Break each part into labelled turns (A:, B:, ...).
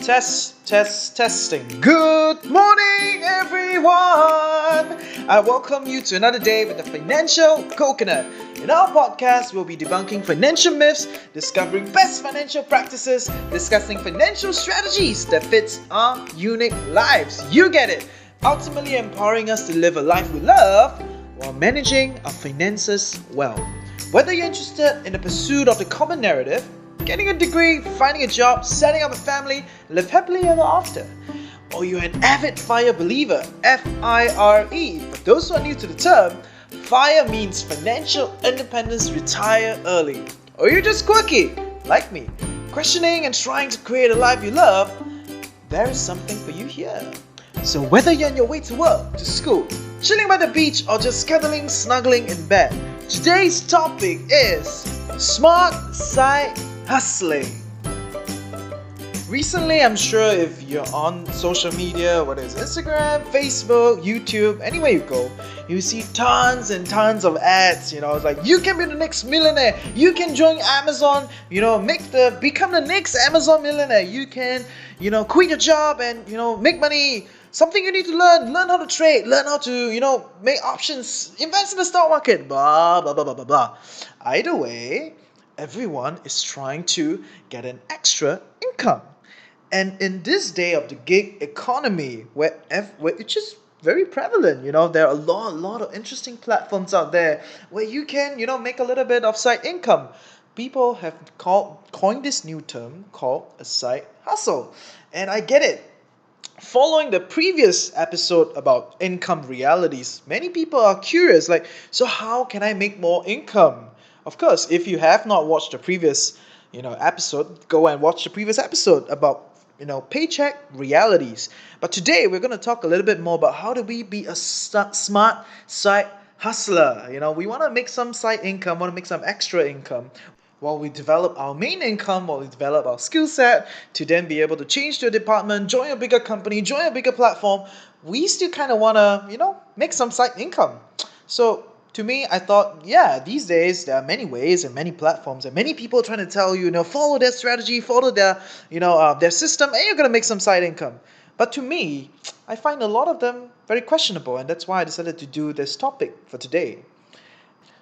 A: Testing. Good morning, everyone! I welcome you to another day with the Financial Coconut. In our podcast, we'll be debunking financial myths, discovering best financial practices, discussing financial strategies that fits our unique lives. You get it! Ultimately empowering us to live a life we love while managing our finances well. Whether you're interested in the pursuit of the common narrative, getting a degree, finding a job, setting up a family, live happily ever after. Or you're an avid FIRE believer, FIRE. For those who are new to the term, FIRE means financial independence, retire early. Or you're just quirky, like me, questioning and trying to create a life you love, there is something for you here. So whether you're on your way to work, to school, chilling by the beach, or just cuddling, snuggling in bed, today's topic is smart side hustling. Recently, I'm sure if you're on social media, whether it's Instagram, Facebook, YouTube, anywhere you go, you see tons and tons of ads. It's like you can be the next millionaire. You can join Amazon. Become the next Amazon millionaire. You can, quit your job and make money. Something you need to learn how to trade, learn how to, make options, invest in the stock market, blah, blah, blah, blah, blah, blah. Either way, everyone is trying to get an extra income. And in this day of the gig economy, where it's just very prevalent, there are a lot of interesting platforms out there where you can, make a little bit of side income. People have coined this new term called a side hustle. And I get it. Following the previous episode about income realities, many people are curious, so how can I make more income? Of course, if you have not watched the previous, episode, go and watch the previous episode about, paycheck realities. But today we're going to talk a little bit more about how do we be a smart side hustler. We want to make some side income, want to make some extra income, while we develop our main income, while we develop our skill set, to then be able to change to a department, join a bigger company, join a bigger platform. We still kind of want to, make some side income. So to me, I thought, these days there are many ways and many platforms and many people trying to tell you, follow their strategy, follow their, their system, and you're going to make some side income. But to me, I find a lot of them very questionable, and that's why I decided to do this topic for today.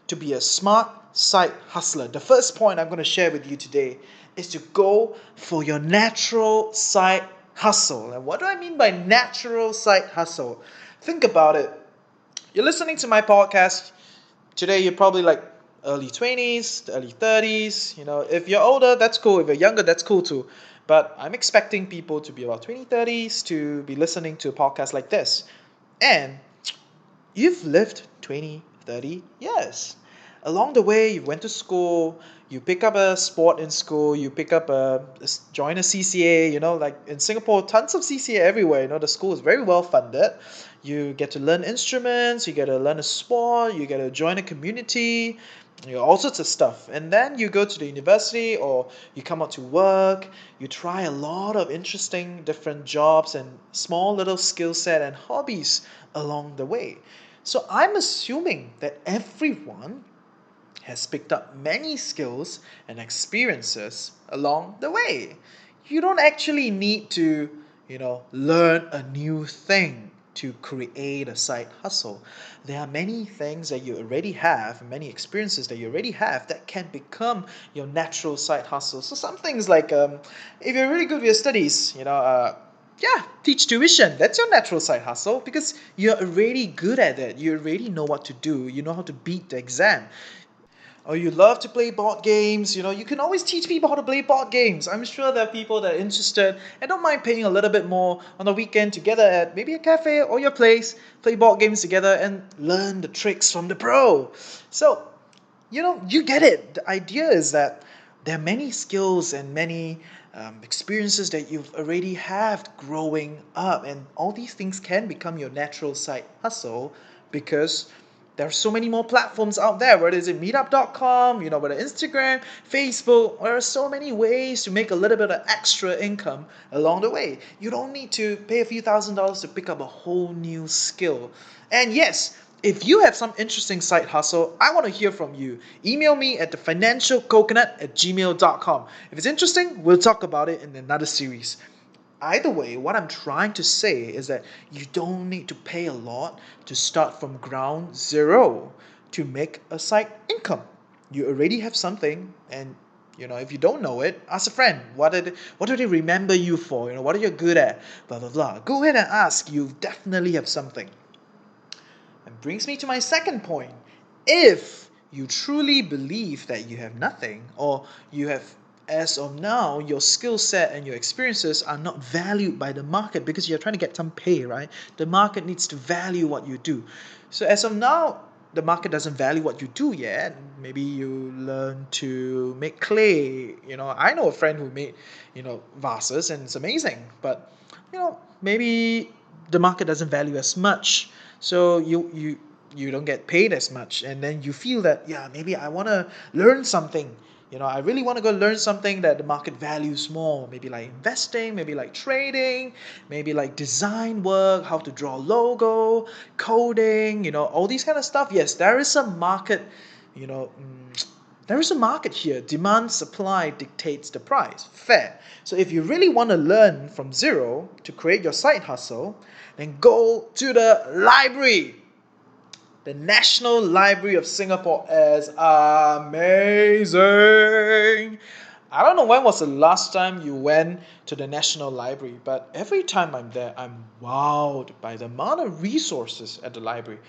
A: To be a smart side hustler, the first point I'm going to share with you today is to go for your natural side hustle. And what do I mean by natural side hustle? Think about it. You're listening to my podcast. Today you're probably like early 20s, early 30s. If you're older, that's cool. If you're younger, that's cool too. But I'm expecting people to be about 20, 30s to be listening to a podcast like this. And you've lived 20, 30 years. Along the way, you went to school, you pick up a sport in school, you join a CCA, like in Singapore, tons of CCA everywhere, the school is very well funded. You get to learn instruments, you get to learn a sport, you get to join a community, all sorts of stuff. And then you go to the university or you come out to work, you try a lot of interesting different jobs and small little skill set and hobbies along the way. So I'm assuming that everyone has picked up many skills and experiences along the way. You don't actually need to, learn a new thing to create a side hustle. There are many things that you already have, many experiences that you already have that can become your natural side hustle. So some things like, if you're really good with your studies, teach tuition. That's your natural side hustle because you're already good at it. You already know what to do. You know how to beat the exam. Or you love to play board games, you can always teach people how to play board games. I'm sure there are people that are interested and don't mind paying a little bit more on the weekend together at maybe a cafe or your place, play board games together and learn the tricks from the pro. So, you get it. The idea is that there are many skills and many experiences that you've already had growing up, and all these things can become your natural side hustle because there are so many more platforms out there, whether it's meetup.com, whether Instagram, Facebook. There are so many ways to make a little bit of extra income along the way. You don't need to pay a few $1,000s to pick up a whole new skill. And yes, if you have some interesting side hustle, I want to hear from you. Email me at thefinancialcoconut@gmail.com. If it's interesting, we'll talk about it in another series. either way, what I'm trying to say is that you don't need to pay a lot to start from ground zero to make a side income. You already have something, and if you don't know it, ask a friend. What do they remember you for? What are you good at? Blah blah blah. Go ahead and ask. You definitely have something. And brings me to my second point. If you truly believe that you have nothing, or you have, as of now, your skill set and your experiences are not valued by the market because you're trying to get some pay, right? The market needs to value what you do. So as of now, the market doesn't value what you do yet. Maybe you learn to make clay. I know a friend who made, vases, and it's amazing. But maybe the market doesn't value as much, so you don't get paid as much, and then you feel that, yeah, maybe I want to learn something. I really want to go learn something that the market values more, maybe like investing, maybe like trading, maybe like design work, how to draw a logo, coding, all these kind of stuff. Yes, there is a market. you know there is a market here. Demand supply dictates the price. Fair. So if you really want to learn from zero to create your side hustle, then go to the library. The National Library of Singapore is amazing. I don't know when was the last time you went to the National Library, but every time I'm there, I'm wowed by the amount of resources at the library.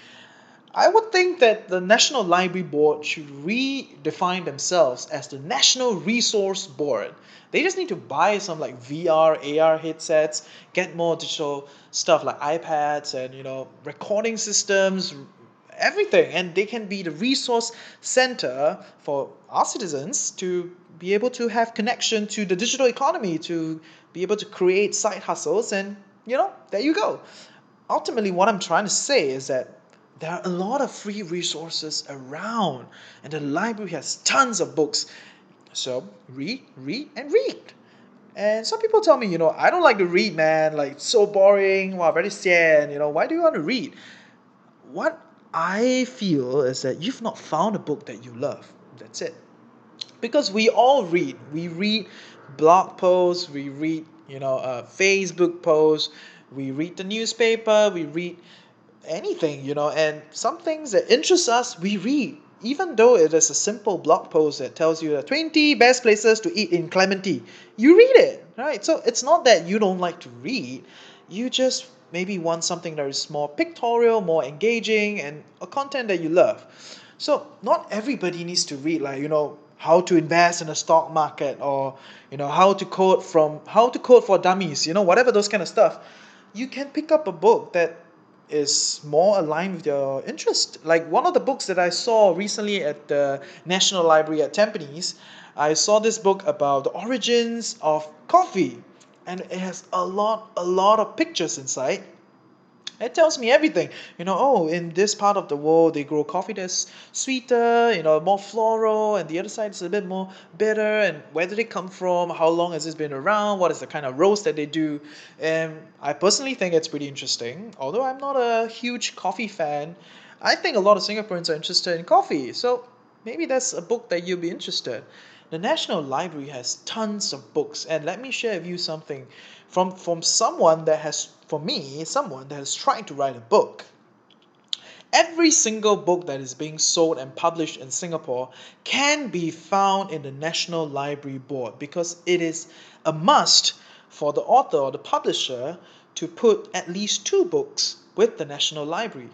A: I would think that the National Library Board should redefine themselves as the National Resource Board. They just need to buy some like VR, AR headsets, get more digital stuff like iPads and recording systems, everything, and they can be the resource center for our citizens to be able to have connection to the digital economy, to be able to create side hustles, and there you go. Ultimately, what I'm trying to say is that there are a lot of free resources around, and the library has tons of books. So read, read, and read. And some people tell me, I don't like to read, man. Like, it's so boring. Wow, very sad. Why do you want to read? What I feel is that you've not found a book that you love. That's it. Because we all read. We read blog posts. We read, Facebook posts. We read the newspaper. We read anything, and some things that interest us, we read. Even though it is a simple blog post that tells you the 20 best places to eat in Clementi, you read it, right? So it's not that you don't like to read, you just maybe want something that is more pictorial, more engaging, and a content that you love. So not everybody needs to read like, how to invest in the stock market, or how to code for dummies, whatever those kind of stuff. You can pick up a book that is more aligned with your interest. Like one of the books that I saw recently at the National Library at Tampines, I saw this book about the origins of coffee, and it has a lot of pictures inside. It tells me everything. Oh, in this part of the world, they grow coffee that's sweeter, more floral, and the other side is a bit more bitter. And where did it come from? How long has this been around? What is the kind of roast that they do? And I personally think it's pretty interesting. Although I'm not a huge coffee fan, I think a lot of Singaporeans are interested in coffee. So maybe that's a book that you'll be interested. The National Library has tons of books, and let me share with you something from someone that has, for me, someone that has tried to write a book. Every single book that is being sold and published in Singapore can be found in the National Library Board, because it is a must for the author or the publisher to put at least 2 books with the National Library.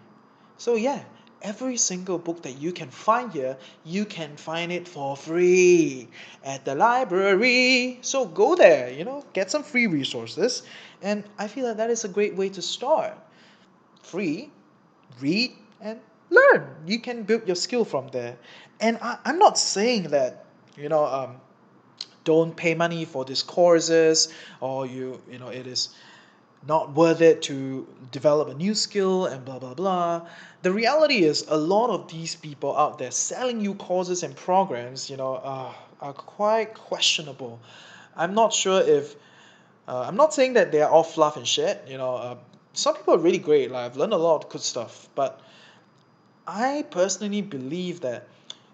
A: So yeah, every single book that you can find here, you can find it for free at the library. So go there, get some free resources. And I feel that is a great way to start. Free, read, and learn. You can build your skill from there. And I'm not saying that, don't pay money for these courses, or it is not worth it to develop a new skill and blah blah blah. The reality is a lot of these people out there selling you courses and programs, are quite questionable. I'm not sure if I'm not saying that they are all fluff and shit. Some people are really great. Like, I've learned a lot of good stuff, but I personally believe that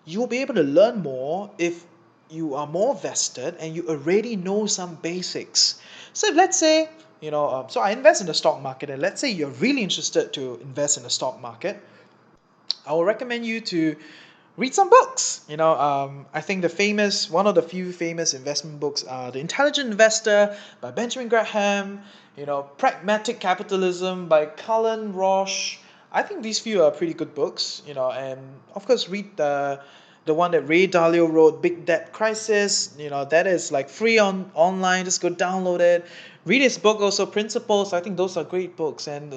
A: you'll be able to learn more if you are more vested and you already know some basics. So if, let's say, so I invest in the stock market, and let's say you're really interested to invest in the stock market, I will recommend you to read some books. I think one of the few famous investment books are The Intelligent Investor by Benjamin Graham, Pragmatic Capitalism by Cullen Roche. I think these few are pretty good books, and of course read the one that Ray Dalio wrote, Big Debt Crisis. That is like free online. Just go download it. Read his book also, Principles. I think those are great books, and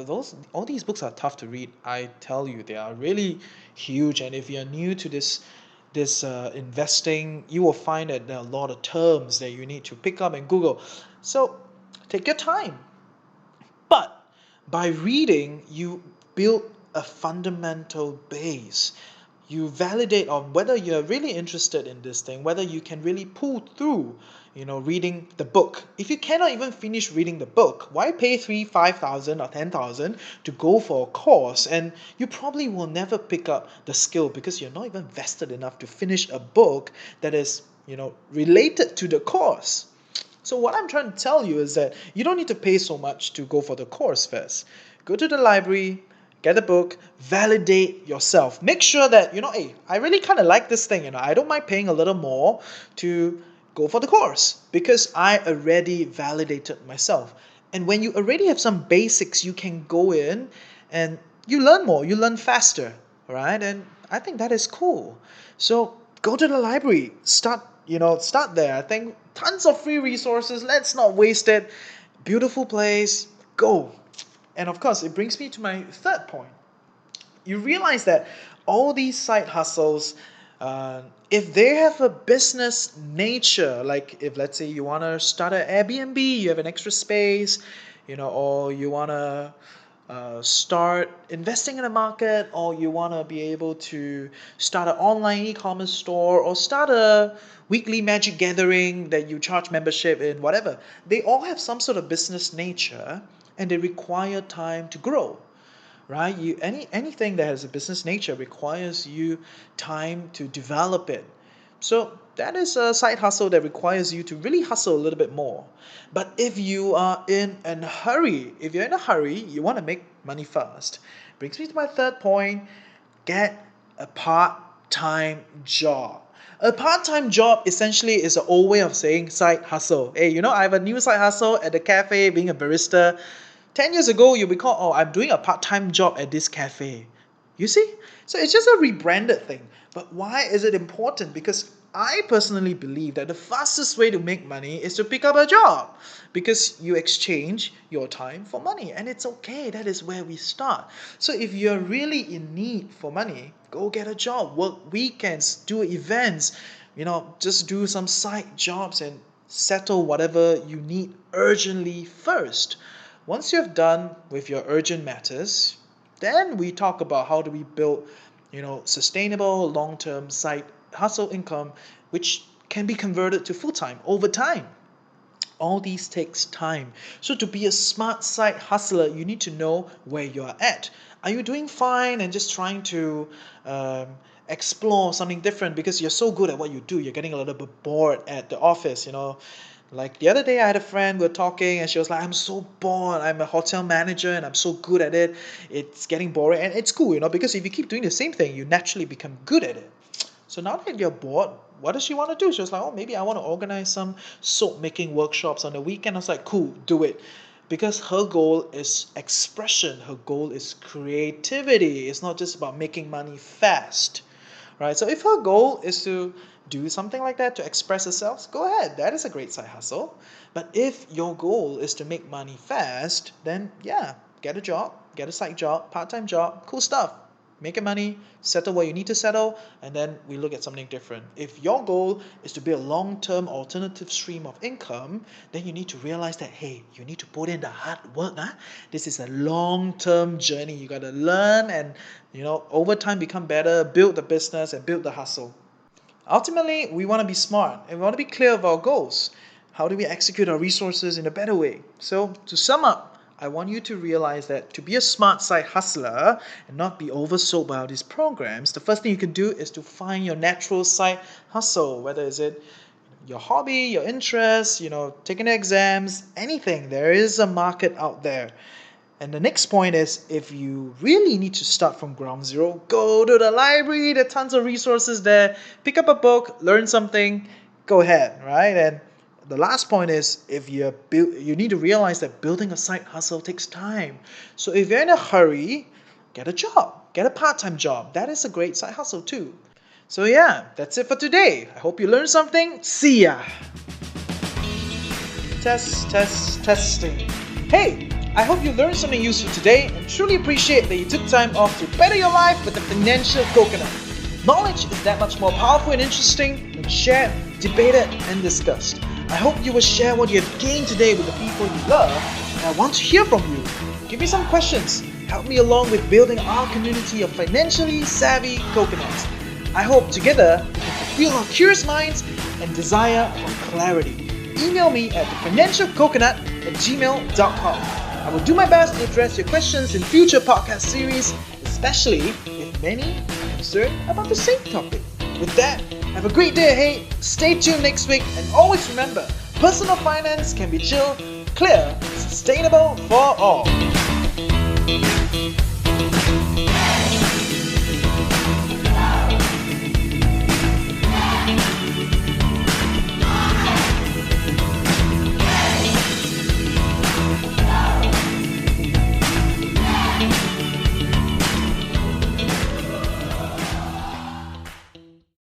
A: all these books are tough to read. I tell you, they are really huge. And if you're new to this investing, you will find that there are a lot of terms that you need to pick up and Google. So take your time. But by reading, you build a fundamental base. You validate on whether you're really interested in this thing, whether you can really pull through, reading the book. If you cannot even finish reading the book, why pay 5,000 or 10,000 to go for a course? And you probably will never pick up the skill because you're not even vested enough to finish a book that is, related to the course. So what I'm trying to tell you is that you don't need to pay so much to go for the course first. Go to the library, get a book, validate yourself. Make sure that, hey, I really kind of like this thing. I don't mind paying a little more to go for the course because I already validated myself. And when you already have some basics, you can go in and you learn more, you learn faster, right? And I think that is cool. So go to the library, start there. I think tons of free resources. Let's not waste it. Beautiful place. Go. And of course, it brings me to my third point. You realize that all these side hustles, if they have a business nature, like if let's say you want to start an Airbnb, you have an extra space, or you want to start investing in the market, or you want to be able to start an online e-commerce store, or start a weekly magic gathering that you charge membership in, whatever. They all have some sort of business nature and they require time to grow, right? Anything that has a business nature requires you time to develop it. So that is a side hustle that requires you to really hustle a little bit more. But if you are in a hurry, you want to make money fast. Brings me to my third point: get a part-time job. A part-time job essentially is an old way of saying side hustle. Hey, I have a new side hustle at the cafe being a barista. 10 years ago, you'll be called, oh, I'm doing a part-time job at this cafe. You see? So it's just a rebranded thing. But why is it important? Because I personally believe that the fastest way to make money is to pick up a job because you exchange your time for money, and it's okay. That is where we start. So if you're really in need for money, go get a job, work weekends, do events, just do some side jobs and settle whatever you need urgently first. Once you've done with your urgent matters, then we talk about how do we build, sustainable long-term side hustle income, which can be converted to full-time over time. All these takes time. So to be a smart side hustler, you need to know where you're at. Are you doing fine and just trying to explore something different because you're so good at what you do? You're getting a little bit bored at the office, Like the other day, I had a friend, we were talking, and she was like, I'm so bored. I'm a hotel manager and I'm so good at it. It's getting boring. And it's cool, because if you keep doing the same thing, you naturally become good at it. So now that you're bored, what does she want to do? She was like, oh, maybe I want to organize some soap making workshops on the weekend. I was like, cool, do it. Because her goal is expression, her goal is creativity. It's not just about making money fast, right? So if her goal is to do something like that to express herself, go ahead. That is a great side hustle. But if your goal is to make money fast, then yeah, get a job, get a side job, part-time job, cool stuff. Make your money, settle what you need to settle, and then we look at something different. If your goal is to build a long-term alternative stream of income, then you need to realize that, hey, you need to put in the hard work. This is a long-term journey. You got to learn and, over time become better, build the business and build the hustle. Ultimately, we want to be smart and we want to be clear of our goals. How do we execute our resources in a better way? So to sum up, I want you to realize that to be a smart side hustler and not be oversold by all these programs, the first thing you can do is to find your natural side hustle, whether is it your hobby, your interests, taking exams, anything. There is a market out there. And the next point is, if you really need to start from ground zero, go to the library. There are tons of resources there. Pick up a book, learn something, go ahead, right? And the last point is, if you need to realize that building a side hustle takes time. So if you're in a hurry, get a job, get a part-time job. That is a great side hustle too. So yeah, that's it for today. I hope you learned something. See ya. Testing. Hey, I hope you learned something useful today and truly appreciate that you took time off to better your life with the financial coconut. Knowledge is that much more powerful and interesting when shared, debated, and discussed. I hope you will share what you have gained today with the people you love, and I want to hear from you. Give me some questions. Help me along with building our community of financially savvy coconuts. I hope together we can fulfill our curious minds and desire for clarity. Email me at thefinancialcoconut@gmail.com. I will do my best to address your questions in future podcast series, especially if many are concerned about the same topic. With that, have a great day ahead, stay tuned next week, and always remember, personal finance can be chill, clear, and sustainable for all.